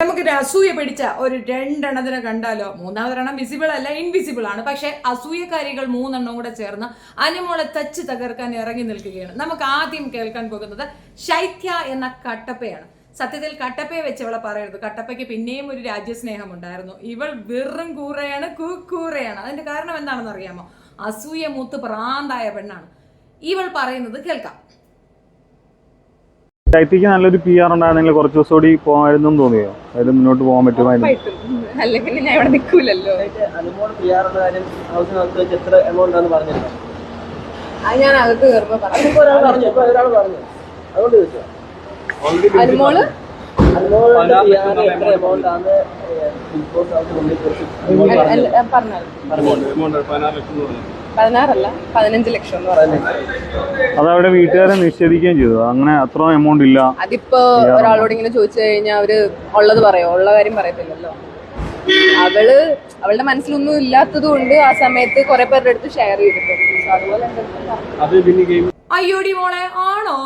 നമുക്കൊരു അസൂയ പിടിച്ച ഒരു രണ്ടെണ്ണത്തിനെ കണ്ടാലോ? മൂന്നാമതൊരെണ്ണം വിസിബിൾ അല്ല, ഇൻവിസിബിൾ ആണ്. പക്ഷെ അസൂയക്കാരികൾ മൂന്നെണ്ണം കൂടെ ചേർന്ന് അനുമോളെ തച്ച് തകർക്കാൻ ഇറങ്ങി നിൽക്കുകയാണ്. നമുക്ക് ആദ്യം കേൾക്കാൻ പോകുന്നത് ശൈത്യ എന്ന കട്ടപ്പയാണ്. സത്യത്തിൽ കട്ടപ്പയെ വെച്ച് അവളെ പറയരുത്. കട്ടപ്പയ്ക്ക് പിന്നെയും ഒരു രാജ്യസ്നേഹം ഉണ്ടായിരുന്നു. ഇവൾ വെറും കൂറയാണ്, കൂറയാണ്. അതിന്റെ കാരണം എന്താണെന്ന് അറിയാമോ? അസൂയ മൂത്ത് പ്രാന്തായ പെണ്ണാണ്. ഇവൾ പറയുന്നത് കേൾക്കാം. ശൈത്യക്ക് നല്ലൊരു പി ആർ ഉണ്ടായിരുന്നെങ്കിൽ കുറച്ച് ദിവസം കൂടി പോകാമായിരുന്നു തോന്നിയോ? അതായത് മുന്നോട്ട് പോകാൻ പറ്റുമായിരുന്നു. അല്ലെങ്കിൽ ഞാൻ ഇവിടെ നിൽക്കൂലല്ലോ. അത് ഞാൻ അകത്ത് കയറുമ്പോ അനുമോള് പറഞ്ഞു 16 15 ലക്ഷം എന്ന് പറഞ്ഞു. അതവിടെ വീട്ടുകാരെ നിഷേധിക്കുകയും ചെയ്തു. അങ്ങനെ അത്ര എമൗണ്ട് ഇല്ല. അതിപ്പോ ഒരാളോട് ഇങ്ങനെ ചോദിച്ചു കഴിഞ്ഞാൽ അവര് ഉള്ളത് പറയോ? ഉള്ള കാര്യം പറയത്തില്ലല്ലോ. അവളുടെ മനസ്സിലൊന്നും ഇല്ലാത്തത് കൊണ്ട് ആ സമയത്ത് കുറെ പേരുടെ അടുത്ത് ഷെയർ ചെയ്തിട്ടുണ്ട്. അതുപോലെ അയ്യോടി മോളെ ആണോ?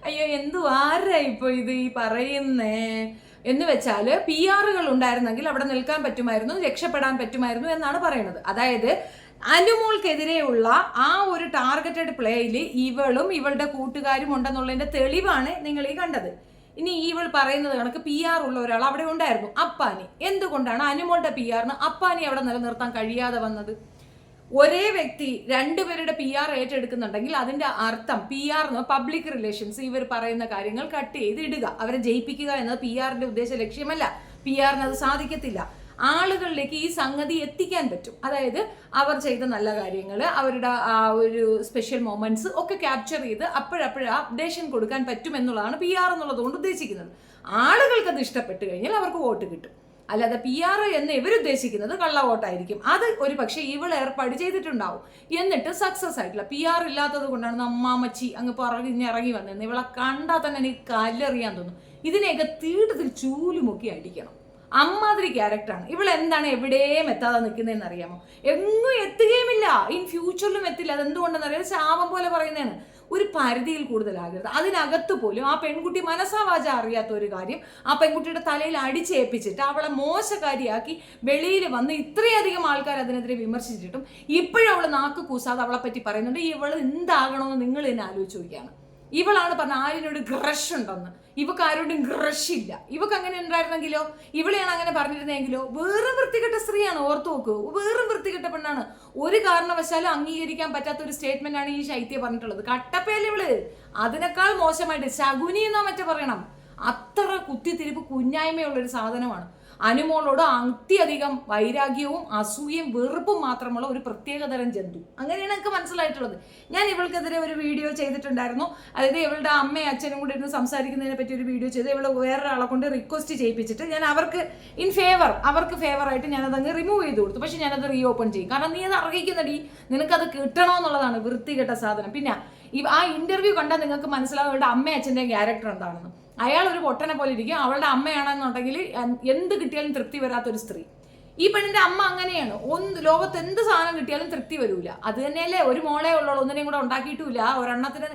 അയ്യോ എന്തു ആരാ ഇപ്പൊ ഇത് ഈ പറയുന്നേ എന്ന് വെച്ചാല് പി ആറുകൾ ഉണ്ടായിരുന്നെങ്കിൽ അവിടെ നിൽക്കാൻ പറ്റുമായിരുന്നു, രക്ഷപ്പെടാൻ പറ്റുമായിരുന്നു എന്നാണ് പറയുന്നത്. അതായത് അനുമോൾക്കെതിരെയുള്ള ആ ഒരു ടാർഗറ്റഡ് പ്ലേയിൽ ഇവളും ഇവളുടെ കൂട്ടുകാരും ഉണ്ടെന്നുള്ളതിന്റെ തെളിവാണ് നിങ്ങൾ ഈ കണ്ടത്. ഇനി ഇവൾ പറയുന്നത് കണക്ക് പി ആർ ഉള്ള ഒരാൾ അവിടെ ഉണ്ടായിരുന്നു, അപ്പാനി. എന്തുകൊണ്ടാണ് അനുമോളുടെ പി ആറിന് അപ്പാനി അവിടെ നിലനിർത്താൻ കഴിയാതെ വന്നത്? ഒരേ വ്യക്തി രണ്ടുപേരുടെ പി ആർ ഏറ്റെടുക്കുന്നുണ്ടെങ്കിൽ അതിന്റെ അർത്ഥം പി ആർ പബ്ലിക് റിലേഷൻസ്, ഇവർ പറയുന്ന കാര്യങ്ങൾ കട്ട് ചെയ്ത് ഇടുക, അവരെ ജയിപ്പിക്കുക എന്നത് പി ആറിന്റെ ഉദ്ദേശ ലക്ഷ്യമല്ല. പി ആറിന് അത് സാധിക്കത്തില്ല. ആളുകളിലേക്ക് ഈ സംഗതി എത്തിക്കാൻ പറ്റും. അതായത് അവർ ചെയ്ത നല്ല കാര്യങ്ങൾ, അവരുടെ ആ ഒരു സ്പെഷ്യൽ മൊമെന്റ്സ് ഒക്കെ ക്യാപ്ചർ ചെയ്ത് അപ്പോഴപ്പോഴും അപ്ഡേഷൻ കൊടുക്കാൻ പറ്റും എന്നുള്ളതാണ് പി ആർ എന്നുള്ളത് കൊണ്ട് ഉദ്ദേശിക്കുന്നത്. ആളുകൾക്ക് അത് ഇഷ്ടപ്പെട്ട് കഴിഞ്ഞാൽ അവർക്ക് വോട്ട് കിട്ടും. അല്ലാതെ പി ആർ എന്ന് ഇവരുദ്ദേശിക്കുന്നത് കള്ള വോട്ടായിരിക്കും. അത് ഒരു പക്ഷേ ഇവൾ ഏർപ്പാട് ചെയ്തിട്ടുണ്ടാവും. എന്നിട്ട് സക്സസ് ആയിട്ടില്ല. പി ആർ ഇല്ലാത്തത് കൊണ്ടാണ് അമ്മാമച്ചി അങ്ങ് ഇറങ്ങി വന്നത്. ഇവളെ കണ്ടാൽ തന്നെ എനിക്ക് കല്ലെറിയാൻ തോന്നും. ഇതിനെയൊക്കെ തീട്ടത്തിൽ ചൂലുമുക്കി അടിക്കണം. അമ്മാതിരി ക്യാരക്ടറാണ് ഇവൾ. എന്താണ് എവിടെയും എത്താതെ നിൽക്കുന്നതെന്ന് അറിയാമോ? എങ്ങും എത്തുകയുമില്ല, ഇൻ ഫ്യൂച്ചറിലും എത്തില്ല. അതെന്തുകൊണ്ടെന്ന് അറിയാം, ശാപം പോലെ പറയുന്നതാണ്. ഒരു പരിധിയിൽ കൂടുതലാകരുത്. അതിനകത്ത് പോലും ആ പെൺകുട്ടി മനസ്സാവാച അറിയാത്ത ഒരു കാര്യം ആ പെൺകുട്ടിയുടെ തലയിൽ അടിച്ചേൽപ്പിച്ചിട്ട് അവളെ മോശക്കാരിയാക്കി വെളിയിൽ വന്ന് ഇത്രയധികം ആൾക്കാർ അതിനെതിരെ വിമർശിച്ചിട്ടും ഇപ്പോഴും അവൾ നാക്ക് കൂസാതെ അവളെ പറ്റി പറയുന്നുണ്ട്. ഇവൾ എന്താകണമെന്ന് നിങ്ങൾ തന്നെ ആലോചിച്ച് നോക്കിയാണ്. ഇവളാണ് പറഞ്ഞ ആരിനോട് ഗ്രഷ് ഉണ്ടെന്ന്. ഇവക്ക് ആരോടും ഗ്രഷ് ഇല്ല. ഇവക്ക് അങ്ങനെ ഉണ്ടായിരുന്നെങ്കിലോ, ഇവളെയാണ് അങ്ങനെ പറഞ്ഞിരുന്നെങ്കിലോ? വേറും വൃത്തികെട്ട സ്ത്രീയാണ്. ഓർത്തു നോക്കൂ, വേറും വൃത്തികെട്ട പെണ്ണാണ്. ഒരു കാരണവശാലും അംഗീകരിക്കാൻ പറ്റാത്ത ഒരു സ്റ്റേറ്റ്മെന്റ് ആണ് ഈ ശൈത്യ പറഞ്ഞിട്ടുള്ളത്. കട്ടപ്പേല് ഇവള് അതിനേക്കാൾ മോശമായിട്ട് ശകുനി എന്നാ മറ്റേ പറയണം. അത്ര കുത്തിത്തിരിപ്പ് കുഞ്ഞായ്മയുള്ളൊരു സാധനമാണ്. അനുമോളോട് അത്യധികം വൈരാഗ്യവും അസൂയയും വെറുപ്പും മാത്രമുള്ള ഒരു പ്രത്യേകതരം ജന്തു. അങ്ങനെയാണ് എനിക്ക് മനസ്സിലായിട്ടുള്ളത്. ഞാൻ ഇവൾക്കെതിരെ ഒരു വീഡിയോ ചെയ്തിട്ടുണ്ടായിരുന്നു. അതായത് ഇവളുടെ അമ്മയും അച്ഛനും കൂടി ഇരുന്ന് സംസാരിക്കുന്നതിനെ പറ്റി ഒരു വീഡിയോ ചെയ്ത് ഇവൾ വേറൊരാളെ കൊണ്ട് റിക്വസ്റ്റ് ചെയ്യിപ്പിച്ചിട്ട് ഞാൻ അവർക്ക് ഫേവറായിട്ട് ഞാനതങ്ങ് റിമൂവ് ചെയ്ത് കൊടുത്തു. പക്ഷെ ഞാനത് റീ ഓപ്പൺ ചെയ്യും. കാരണം നീ അത് അർഹിക്കുന്നടി, നിനക്കത് കിട്ടണമെന്നുള്ളതാണ് വൃത്തികെട്ട സാധനം. പിന്നെ ആ ഇന്റർവ്യൂ കണ്ടാൽ നിങ്ങൾക്ക് മനസ്സിലാവും അവളുടെ അമ്മയും അച്ഛൻ്റെ ക്യാരക്ടർ എന്താണെന്ന്. അയാൾ ഒരു പൊട്ടനെ പോലെ ഇരിക്കും. അവളുടെ അമ്മയാണെന്നുണ്ടെങ്കിൽ എന്ത് കിട്ടിയാലും തൃപ്തി വരാത്തൊരു സ്ത്രീ. ഈ പെണ്ണിന്റെ അമ്മ അങ്ങനെയാണ്. ലോകത്ത് എന്ത് സാധനം കിട്ടിയാലും തൃപ്തി വരൂല. അത് തന്നെയല്ലേ ഒരു മോളെ ഉള്ളൂ, ഒന്നിനെയും കൂടെ ഉണ്ടാക്കിയിട്ടില്ല. ഒരെണ്ണത്തിന്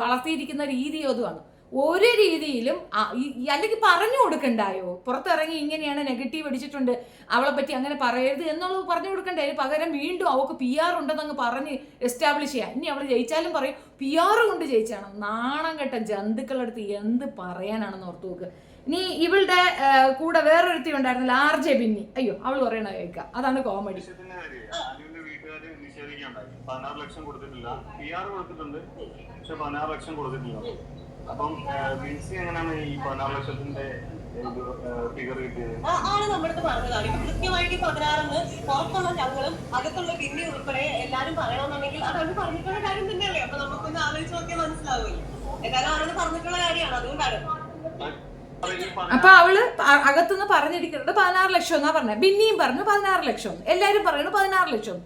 വളർത്തിയിരിക്കുന്ന രീതിയോ അതുമാണ്. ഒരു രീതിയിലും അല്ലെങ്കിൽ പറഞ്ഞു കൊടുക്കണ്ടായോ? പുറത്തിറങ്ങി ഇങ്ങനെയാണ് നെഗറ്റീവ് അടിച്ചിട്ടുണ്ട്, അവളെ പറ്റി അങ്ങനെ പറയരുത് എന്നുള്ളത് പറഞ്ഞു കൊടുക്കണ്ടേ? പകരം വീണ്ടും അവൾക്ക് പി ആർ ഉണ്ടെന്നങ്ങ് പറഞ്ഞ് എസ്റ്റാബ്ലിഷ് ചെയ്യാം. ഇനി അവൾ ജയിച്ചാലും പറയും പി ആർ കൊണ്ട് ജയിച്ചാണ്. നാണം കെട്ട ജന്തുക്കളുടെ അടുത്ത് എന്ത് പറയാനാണെന്ന് ഓർത്തു നോക്ക്. ഇനി ഇവളുടെ കൂടെ വേറൊരുത്തി ഉണ്ടായിരുന്നില്ല, RJ ബിന്നി. അയ്യോ, അവൾ പറയണ കേൾക്കാം. അതാണ് കോമഡി. 16 ലക്ഷം കൊടുത്തിട്ടില്ല, പി ആർ കൊടുത്തിട്ടുണ്ട്, പക്ഷെ 16 ലക്ഷം കൊടുത്തിട്ടില്ല. അപ്പം എങ്ങനെയാണ് ഈ 16 ലക്ഷത്തിന്റെ ഫിഗർ കിട്ടിയത്? ആണ് നമ്മുടെ പറഞ്ഞതാണ്. ഇപ്പൊ കൃത്യമായിട്ട് 16 പുറത്തുള്ള ഞങ്ങളും അകത്തുള്ള ബിന്നി ഉൾപ്പെടെ എല്ലാരും പറയണമെന്നുണ്ടെങ്കിൽ അതവര് പറഞ്ഞിട്ടുള്ള കാര്യം തന്നെയല്ലേ? അപ്പൊ നമുക്കൊന്ന് ആലോചിച്ച് നോക്കിയാൽ മനസ്സിലാവില്ല. എന്തായാലും അവരത് പറഞ്ഞിട്ടുള്ള കാര്യമാണ്, അതുകൊണ്ടാണ്. അപ്പൊ അവള് അകത്തുനിന്ന് പറഞ്ഞിരിക്കുന്നത് 16 ലക്ഷം എന്നാ പറഞ്ഞത്. ബിന്നിയും പറഞ്ഞു 16 ലക്ഷം, എല്ലാരും പറയുന്നു 16 ലക്ഷം.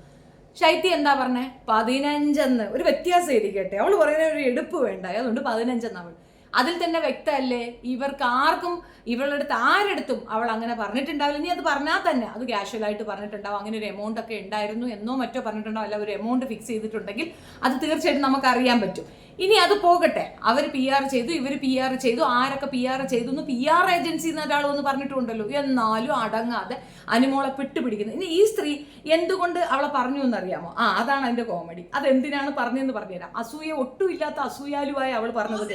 ശൈത്യ എന്താ പറഞ്ഞേ? 15 ഒരു വ്യത്യാസം ഇരിക്കട്ടെ. അവള് പറയുന്ന ഒരു എടുപ്പ് വേണ്ട, അതുകൊണ്ട് 15 അവൾ. അതിൽ തന്നെ വ്യക്തമല്ലേ ഇവർക്ക് ആർക്കും ഇവളുടെ അടുത്ത് ആരെടുത്തും അവൾ അങ്ങനെ പറഞ്ഞിട്ടുണ്ടാവില്ല. ഇനി അത് പറഞ്ഞാൽ തന്നെ അത് കാഷ്വലായിട്ട് പറഞ്ഞിട്ടുണ്ടാവും. അങ്ങനെ ഒരു എമൗണ്ട് ഒക്കെ ഉണ്ടായിരുന്നു എന്നോ മറ്റോ പറഞ്ഞിട്ടുണ്ടാവും. അല്ല ഒരു എമൗണ്ട് ഫിക്സ് ചെയ്തിട്ടുണ്ടെങ്കിൽ അത് തീർച്ചയായിട്ടും നമുക്ക് അറിയാൻ പറ്റും. ഇനി അത് പോകട്ടെ, അവർ PR ചെയ്തു, ഇവർ PR ചെയ്തു, ആരൊക്കെ PR ചെയ്തു എന്ന് PR ഏജൻസി എന്ന ഒരാൾ ഒന്ന് പറഞ്ഞിട്ടുണ്ടല്ലോ. എന്നാലും അടങ്ങാതെ അനുമോളെ പെട്ടുപിടിക്കുന്നത്. ഇനി ഈ സ്ത്രീ എന്തുകൊണ്ട് അവളെ പറഞ്ഞു എന്നറിയാമോ? അതാണ് അതിന്റെ കോമഡി. അതെന്തിനാണ് പറഞ്ഞതെന്ന് പറഞ്ഞുതരാം. അസൂയ ഒട്ടുമില്ലാത്ത അസൂയാലുവായി അവൾ പറഞ്ഞത്.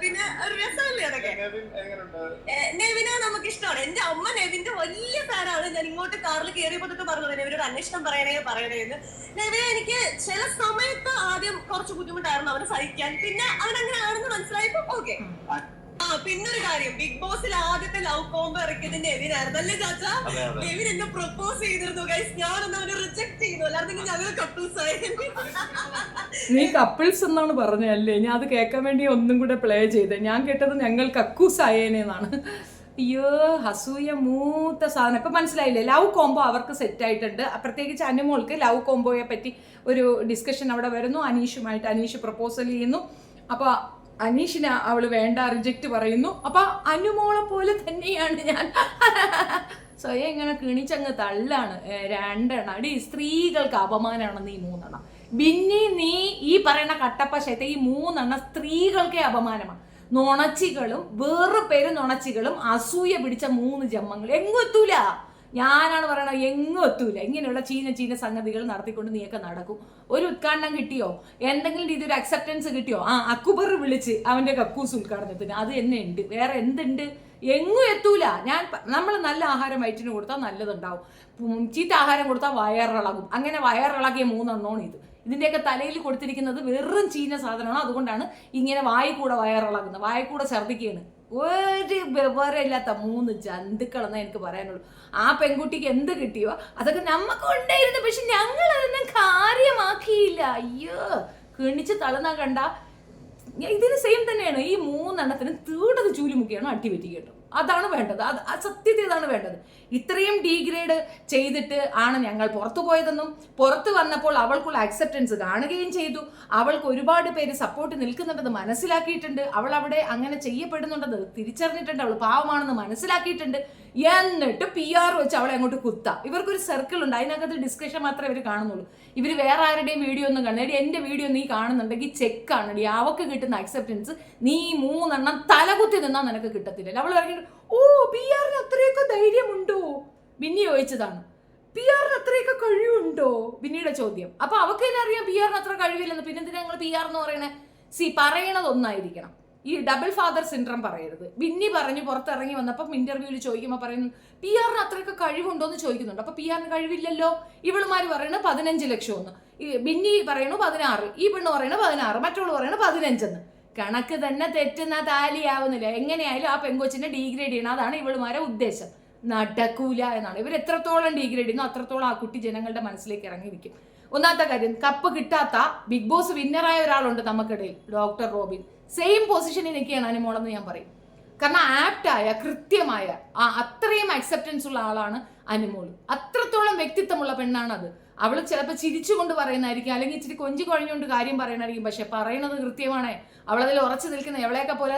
പിന്നെ ഒരു രസമല്ലേ അതൊക്കെ. നെവിനെ നമുക്ക് ഇഷ്ടമാണ്. എന്റെ അമ്മ നെവിന്റെ വലിയ ഫാനാണ്. ഞാൻ ഇങ്ങോട്ട് കാറിൽ കയറിയപ്പോ തൊട്ട് പറഞ്ഞത് നെവിനൊരു അന്വേഷണം പറയണേന്ന്. നെവിനെ എനിക്ക് ചില സമയത്ത് ആദ്യം കുറച്ച് ബുദ്ധിമുട്ടായിരുന്നു അവനെ സഹിക്കാൻ. പിന്നെ അവനങ്ങനെ ആണെന്ന് മനസ്സിലായപ്പോ ഓക്കെ. പിന്നൊരു കാര്യം, ബിഗ് ബോസിൽ ആദ്യത്തെ ലവ് കോംബോ ഇറക്കിയത് നെവിനായിരുന്നു അല്ലേ ചാച്ചാ? നെവിൻ എന്നെ പ്രപ്പോസ് ചെയ്തിരുന്നു ഗൈസ്. ഞാനൊന്ന് അവനെ റിജക്ട് ചെയ്തു. അല്ലാതെ ഞങ്ങൾ കപ്പിൾസ് ആയി. നീ കപ്പിൾസ് എന്നാണ് പറഞ്ഞല്ലേ? ഞാൻ അത് കേൾക്കാൻ വേണ്ടി ഒന്നും കൂടെ പ്ലേ ചെയ്ത്. ഞാൻ കേട്ടത് ഞങ്ങൾ കക്കൂസ് ആയേനെന്നാണ്. അയ്യോ, അസൂയ മൂത്ത സാധനം. ഇപ്പം മനസ്സിലായില്ലേ? ലവ് കോംബോ അവർക്ക് സെറ്റ് ആയിട്ടുണ്ട്. പ്രത്യേകിച്ച് അനുമോൾക്ക് ലവ് കോംബോയെ പറ്റി ഒരു ഡിസ്കഷൻ അവിടെ വരുന്നു. അനീഷ് പ്രപ്പോസൽ ചെയ്യുന്നു. അപ്പോൾ അനീഷിന് അവൾ വേണ്ട, റിജക്റ്റ് പറയുന്നു. അപ്പം അനുമോളെ പോലെ തന്നെയാണ് ഞാൻ. സ്വയം ഇങ്ങനെ കിണിച്ചങ്ങ് തള്ളാണ്. 2 എണ്ണം. അടി സ്ത്രീകൾക്ക് അപമാനമാണെന്ന് ഈ 3 എണ്ണം. പിന്നെ നീ ഈ പറയുന്ന കട്ടപ്പ ശൈത്ത ഈ 3 എണ്ണം സ്ത്രീകൾക്കേ അപമാനമാണ്. നുണച്ചികളും വേറെ പേര് നുണച്ചികളും അസൂയ പിടിച്ച 3 ജന്മങ്ങൾ. എങ്ങും എത്തൂല. ഞാനാണ് പറയണത്, എങ്ങും എത്തൂല. ഇങ്ങനെയുള്ള ചീന സംഗതികൾ നടത്തിക്കൊണ്ട് നീയൊക്കെ നടക്കും. ഒരു ഉദ്ഘാടനം കിട്ടിയോ? എന്തെങ്കിലും രീതി ഒരു അക്സെപ്റ്റൻസ് കിട്ടിയോ? അക്ബർ വിളിച്ച് അവന്റെ കക്കൂസ് ഉദ്ഘാടനത്തിന് അത് തന്നെ ഉണ്ട്. വേറെ എന്തുണ്ട്? എങ്ങും എത്തൂല. നമ്മൾ നല്ല ആഹാരം വയറ്റിന് കൊടുത്താൽ നല്ലതുണ്ടാവും. ചീത്ത ആഹാരം കൊടുത്താൽ വയറിളകും. അങ്ങനെ വയറിളകിയ 3 എണ്ണമാണ് ഇത്. ഇതിൻ്റെയൊക്കെ തലയിൽ കൊടുത്തിരിക്കുന്നത് വെറും ചീന സാധനമാണ്. അതുകൊണ്ടാണ് ഇങ്ങനെ വായിക്കൂടെ വയറിളകുന്നത്, വായിക്കൂടെ ഛർദ്ദിക്കുകയാണ്. ഒരു വ്യവഹാരമില്ലാത്ത 3 ജന്തുക്കളെന്നാ എനിക്ക് പറയാനുള്ളൂ. ആ പെൺകുട്ടിക്ക് എന്ത് കിട്ടിയോ അതൊക്കെ നമുക്ക് ഉണ്ടായിരുന്നു. പക്ഷെ ഞങ്ങൾ അതൊന്നും കാര്യമാക്കിയില്ല. അയ്യോ, കിണിച്ച് തളർന്നാ കണ്ട. ഇതിന് സെയിം തന്നെയാണ്. ഈ 3 എണ്ണത്തിന് തീടത് ചൂലിമുക്കിയാണ് അട്ടിപറ്റി കേട്ടോ. അതാണ് വേണ്ടത്. സത്യത്തിൽ അതാണ് വേണ്ടത്. ഇത്രയും ഡീഗ്രേഡ് ചെയ്തിട്ട് ആണ് ഞങ്ങൾ പുറത്തു പോയതെന്നും പുറത്ത് വന്നപ്പോൾ അവൾക്കുള്ള അക്സെപ്റ്റൻസ് കാണുകയും ചെയ്തു. അവൾക്ക് ഒരുപാട് പേര് സപ്പോർട്ട് നിൽക്കുന്നുണ്ടെന്ന് മനസ്സിലാക്കിയിട്ടുണ്ട്. അവൾ അവിടെ അങ്ങനെ ചെയ്യപ്പെടുന്നുണ്ടെന്ന് തിരിച്ചറിഞ്ഞിട്ടുണ്ട്. അവൾ പാവമാണെന്ന് മനസ്സിലാക്കിയിട്ടുണ്ട്. എന്നിട്ട് PR വെച്ച് അവളെ അങ്ങോട്ട് കുത്താം. ഇവർക്കൊരു സർക്കിൾ ഉണ്ട്. അതിനകത്ത് ഡിസ്കഷൻ മാത്രമേ ഇവർ കാണുന്നുള്ളൂ. ഇവർ വേറെ ആരുടെയും വീഡിയോ ഒന്നും കാണുന്നില്ല. എൻ്റെ വീഡിയോ നീ കാണുന്നുണ്ടെങ്കിൽ ചെക്കാണ്. അവൾക്ക് കിട്ടുന്ന അക്സെപ്റ്റൻസ് നീ 3 എണ്ണം തലകുത്തി നിന്നാൽ നിനക്ക് കിട്ടത്തില്ല. അവൾ പറഞ്ഞിട്ട് PR-ന് അത്രയൊക്കെ ധൈര്യമുണ്ടോ? ബിന്നി ചോദിച്ചതാണ്. PR-ന് അത്രയൊക്കെ കഴിവുണ്ടോ? ബിന്നിയുടെ ചോദ്യം. അപ്പൊ അവൾക്ക് തന്നെ അറിയാം PR-ന് അത്ര കഴിവില്ലെന്ന്. പിന്നെന്തിനാ ഞങ്ങൾ PR എന്ന് പറയണേ? പറയണത് ഒന്നായിരിക്കണം. ഈ ഡബിൾ ഫാദർ സിൻഡ്രം പറയരുത്. ബിന്നി പറഞ്ഞു പുറത്തിറങ്ങി വന്നപ്പം ഇന്റർവ്യൂവിൽ ചോദിക്കുമ്പോൾ പറയുന്നു PR-ന് അത്രയൊക്കെ കഴിവുണ്ടോ എന്ന് ചോദിക്കുന്നുണ്ട്. അപ്പൊ PR-ന് കഴിവില്ലല്ലോ. ഇവളുമാര് പറയുന്നത് 15 ലക്ഷം എന്ന്, ബിന്നി പറയുന്നു 16, ഈ പെണ്ണ് പറയുന്നത് 16, മറ്റുള്ള പറയുന്നത് 15 എന്ന്. കണക്ക് തന്നെ തെറ്റുന്ന താലിയാവുന്നില്ല. എങ്ങനെയായാലും ആ പെങ്കൊച്ചിനെ ഡീഗ്രേഡ് ചെയ്യണം. അതാണ് ഇവളുമാരെ ഉദ്ദേശം. നടക്കൂല എന്നാണ്. ഇവർ എത്രത്തോളം ഡീഗ്രേഡ് ചെയ്യുന്നു അത്രത്തോളം ആ കുട്ടി ജനങ്ങളുടെ മനസ്സിലേക്ക് ഇറങ്ങിയിരിക്കും. ഒന്നാമത്തെ കാര്യം, കപ്പ് കിട്ടാത്ത ബിഗ് ബോസ് വിന്നറായ ഒരാളുണ്ട് നമുക്കിടയിൽ, ഡോക്ടർ റോബിൻ. സെയിം പൊസിഷനിൽ നിൽക്കുകയാണ് അനുമോളെന്ന് ഞാൻ പറയും. കാരണം ആപ്റ്റായ, കൃത്യമായ, അത്രയും അക്സെപ്റ്റൻസ് ഉള്ള ആളാണ് അനുമോൾ. അത്രത്തോളം വ്യക്തിത്വമുള്ള പെണ്ണാണ് അത്. അവൾ ചിലപ്പോൾ ചിരിച്ചുകൊണ്ട് പറയുന്നതായിരിക്കും, അല്ലെങ്കിൽ ഇച്ചിരി കൊഞ്ചി കുഴഞ്ഞുകൊണ്ട് കാര്യം പറയണായിരിക്കും. പക്ഷെ പറയുന്നത് കൃത്യമാണ്. അവളതിൽ ഉറച്ചു നിൽക്കുന്ന എവളെയൊക്കെ പോലെ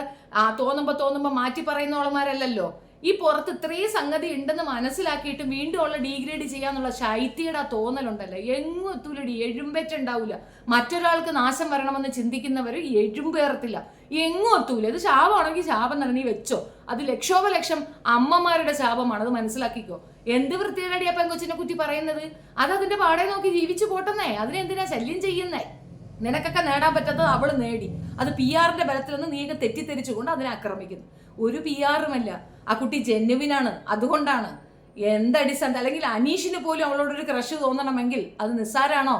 തോന്നുമ്പോൾ മാറ്റി പറയുന്നവളമാരല്ലല്ലോ. ഈ പുറത്ത് ഇത്രയും സംഗതി ഉണ്ടെന്ന് മനസ്സിലാക്കിയിട്ട് വീണ്ടും ഉള്ള ഡീഗ്രേഡ് ചെയ്യാന്നുള്ള ശൈത്യയുടെ ആ തോന്നലുണ്ടല്ലോ, എങ്ങും എത്തൂലടി. എഴുമ്പേറ്റുണ്ടാവില്ല. മറ്റൊരാൾക്ക് നാശം വരണമെന്ന് ചിന്തിക്കുന്നവർ എഴുമ്പേറത്തില്ല, എങ്ങും എത്തൂല. ഇത് ശാപമാണെങ്കിൽ ശാപം തന്നെ നീ വെച്ചോ. അത് ലക്ഷോപലക്ഷം അമ്മമാരുടെ ശാപമാണ്, അത് മനസ്സിലാക്കിക്കോ. എന്ത് വൃത്തികേടാടി ആ പെങ്കൊച്ചിനെ കുറ്റി പറയുന്നത്? അത് അതിന്റെ പാടെ നോക്കി ജീവിച്ചു പോട്ടെന്നേ. അതിനെന്തിനാ ശല്യം ചെയ്യുന്നേ? നിനക്കൊക്കെ നേടാൻ പറ്റാത്തത് അവള് നേടി. അത് PR-ന്റെ ബലത്തിലൊന്ന് നീക്ക് തെറ്റിദ്ധരിച്ചുകൊണ്ട് അതിനെ ആക്രമിക്കുന്നു. ഒരു PR-ഉമല്ല, ആ കുട്ടി ജെന്യുവിനാണ്. അതുകൊണ്ടാണ്. എന്തടിസ്ഥാനത്ത്? അല്ലെങ്കിൽ അനീഷിന് പോലും അവളോടൊരു ക്രഷ് തോന്നണമെങ്കിൽ അത് നിസ്സാരാണോ?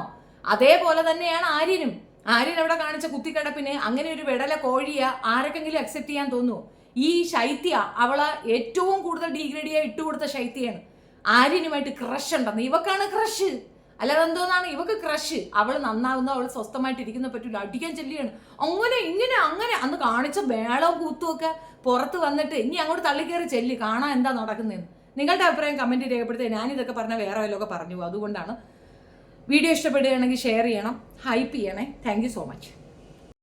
അതേപോലെ തന്നെയാണ് ആര്യനും. ആര്യൻ അവിടെ കാണിച്ച കുത്തിക്കടപ്പിന് അങ്ങനെ ഒരു വെടല കോഴിയെ ആരൊക്കെങ്കിലും അക്സെപ്റ്റ് ചെയ്യാൻ തോന്നുമോ? ഈ ശൈത്യ അവളെ ഏറ്റവും കൂടുതൽ ഡീഗ്രേഡ് ചെയ്യാൻ ഇട്ടുകൊടുത്ത ശൈത്യയാണ്. ആര്യനുമായിട്ട് ക്രഷ് ഉണ്ടെന്ന്. ഇവക്കാണ് ക്രഷ്, അല്ലാതെ എന്തോന്നാണ് ഇവക്ക് ക്രഷ്. അവൾ നന്നാവുന്ന, അവൾ സ്വസ്ഥമായിട്ടിരിക്കുന്ന പറ്റില്ല, അടിക്കാൻ ചെല്ലിയാണ്. അങ്ങനെ ഇങ്ങനെ അങ്ങനെ അന്ന് കാണിച്ച മേളവും കൂത്തുമൊക്കെ പുറത്ത് വന്നിട്ട് ഇനി അങ്ങോട്ട് തള്ളിക്കയറി ചെല്ലി കാണാൻ എന്താ നടക്കുന്നതെന്ന്. നിങ്ങളുടെ അഭിപ്രായം കമൻറ്റ് രേഖപ്പെടുത്തി. ഞാനിതൊക്കെ പറഞ്ഞാൽ വേറെ വല്ലതൊക്കെ പറഞ്ഞു. അതുകൊണ്ടാണ്. വീഡിയോ ഇഷ്ടപ്പെടുകയാണെങ്കിൽ ഷെയർ ചെയ്യണം, ഹൈപ്പ് ചെയ്യണേ. Thank you so much.